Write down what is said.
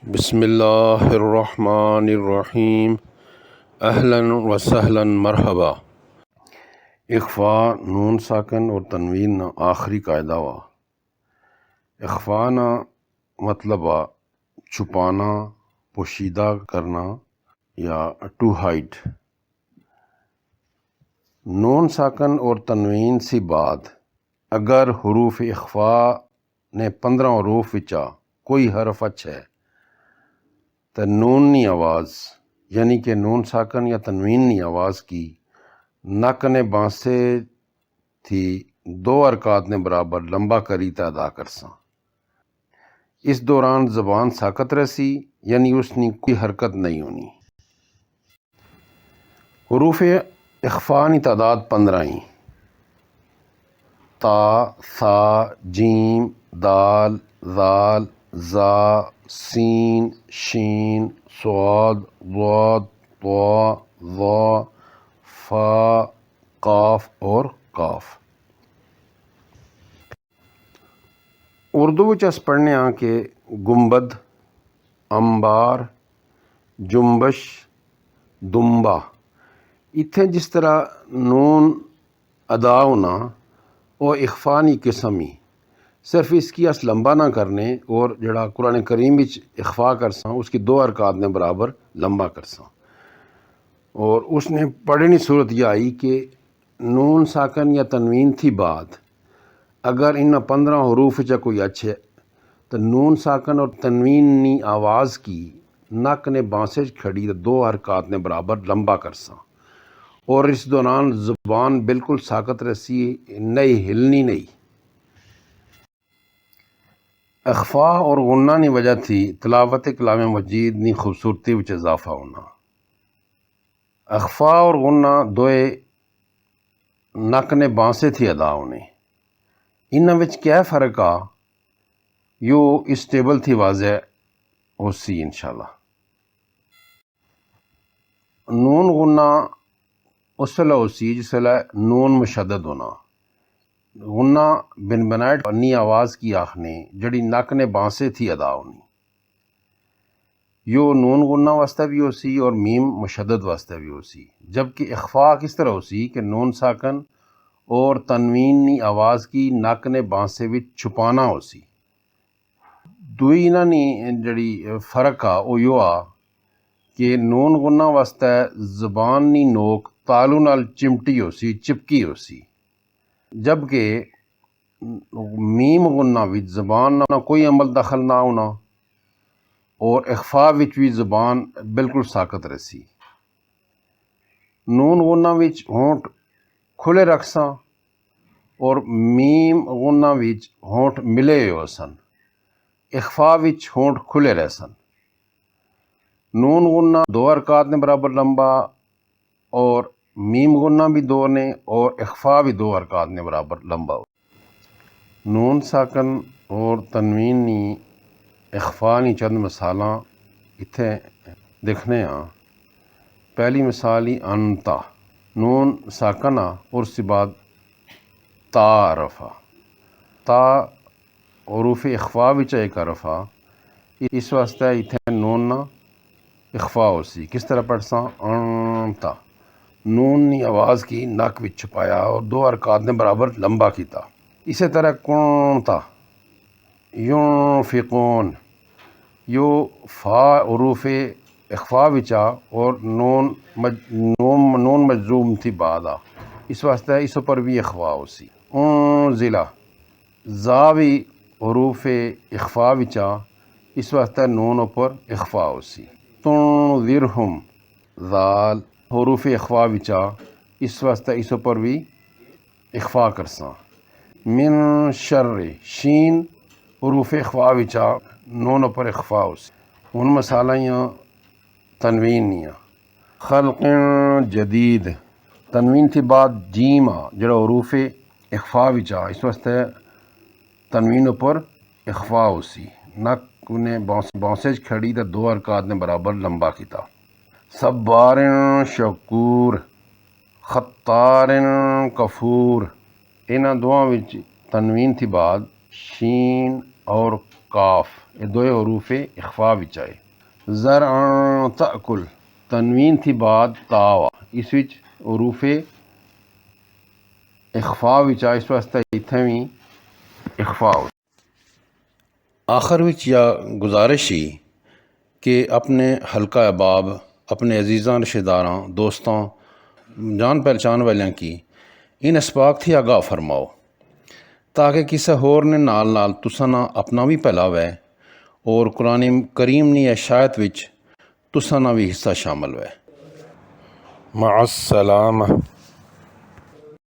بسم اللہ الرحمن الرحیم اہلا و سہلا مرحبا۔ اخفاء نون ساکن اور تنوین نا آخری قاعدہ وا۔ اخفاء نا مطلب چھپانا، پوشیدہ کرنا یا ٹو ہائڈ۔ نون ساکن اور تنوین سی بعد اگر حروف اخفاء نے 15 حروف وچا کوئی حرف ہے تو نون نی آواز یعنی کہ نون ساکن یا تنوین نی آواز کی نک نے بانسے تھی 2 حرکات نے برابر لمبا کری تا ادا کرساں۔ اس دوران زبان ساکت رسی یعنی اس نی کوئی حرکت نہیں ہونی۔ حروف اخفاء نی تعداد 15 ہی۔ تا، ثا، جیم، دال، ذال، زا، سین، شین، صاد، ضاد، طا، ظا، فا، قاف اور قاف۔ اردو وچ اس پڑھنے ہاں کہ گنبد، انبار، جنبش، دمبا۔ اتھے جس طرح نون ادا ہونا وہ اخفاء نی قسم ہی، صرف اس کی اس لمبا نہ کرنے اور جڑا قرآن کریم وچ اخفاء کرساں اس کی 2 حرکات نے برابر لمبا کرساں۔ اور اس نے پڑھنی صورت یہ آئی کہ نون ساکن یا تنوین تھی بعد اگر ان 15 حروف وچ کوئی اچھے تو نون ساکن اور تنوین نی آواز کی نک نے بانسے کھڑی تو 2 حرکات نے برابر لمبا کرساں، اور اس دوران زبان بالکل ساکت رسی نہیں ہلنی نہیں۔ اخفاء اور غنہ نی وجہ تھی تلاوت کلام مجید نی خوبصورتی وچ اضافہ ہونا۔ اخفاء اور غنہ دوئے نک نے بانسے تھی ادا ہونے۔ انہاں وچ کیا فرق آ یو اس ٹیبل تھی واضح ہو سی انشاءاللہ۔ نون غنہ اس ویلے ہو سی جس ویلے نون مشدد ہونا۔ غنہ بن بنائٹ نی آواز کی آخنے جڑی نک نے بانسے تھی ادا ہونی۔ یو نون غنہ واسطے بھی ہو سی اور میم مشدد واسطے بھی ہو سی، جبکہ اخفاء کس طرح ہو سی کہ نون ساکن اور تنوین نی آواز کی نک نے بانسے وچ چھپانا ہو سی۔ دوئی انہاں نی جڑی فرق آ وہ یو آ کہ نون غنہ واسطے زبان نی نوک تالو نال چمٹی ہو سی، چپکی ہو سی، جبکہ میم غنہ وچ زبان نہ کوئی عمل دخل نہ ہونا اور اخفاء وچ بھی زبان بالکل ساکت رسی۔ نون غنہ وچ ہونٹ کھلے رکھساں اور میم غنہ وچ ہونٹ ملے ہوئے سن، اخفاء وچ ہونٹ کھلے رہ سن۔ نون غنہ 2 حرکات نے برابر لمبا اور میم غنہ بھی 2 نے اور اخفاء بھی 2 حرکات نے برابر لمبا ہو۔ نون ساکن اور تنوین نی اخفاء نی چند مثالاں اتھے دیکھنے ہاں۔ پہلی مثال ہی انتا، نون ساکن آ اور اس بعد تا حرف آ۔ تا حروف اخفاء وچ ایک حرف آ، اس واسطے اتھے نون نہ اخفاء ہو سی۔ کس طرح پڑھساں؟ انتا، نون نی آواز کی نک وچ چھپایا اور 2 حرکات نے برابر لمبا کیتا۔ اسی طرح کنتا، ينفقون، یو فا حروف اخفاء وچا اور نون مجزوم تھی بعد آ، اس واسطے اس پر بھی اخفاء ہو سی۔ انزلہ، زا بھی حروف اخفاء وچا، اس واسطے نون اوپر اخفاء ہو سی۔ تنذرہم، ذال حروف اخفاء وچا، اس واسطے اس پر بھی اخفاء کرساں۔ من شر، شین حروف اخفاء وچا، نون اوپر اخفاء ہو سی۔ ہن مثالاں تنوین نیاں۔ خلق جدید، تنوین تھی بعد جیم آ جڑا حروف اخفاء وچا، اس واسطے تنوین اوپر اخفاء ہو سی، نک نے بانسے کھڑی تے 2 حرکات نے برابر لمبا کیتا۔ صبار شکور، خطار کفور، انہاں دوواں وچ تنوین تھی بعد شین اور کاف یہ دوئے حروف اخفا وچ آئے. زرعاں تأکل تنوین تھی بعد تاوا اس وچ حروف اخفا وچ آئے اس واسطے اتنے بھی اخفا ہو. آخر وچ یا گزارش ہی کہ اپنے حلقہ احباب اپنے عزیزاں رشتہ داراں دوستاں جان پہچان والیاں کی ان اسباق تھی آگاہ فرماؤ تاکہ کسے ہور نے نال نال تساں نہ اپنا بھی پھیلا وے اور قرآن کریم نی اشاعت وچ تساں نہ بھی حصہ شامل وے. مع السلامہ.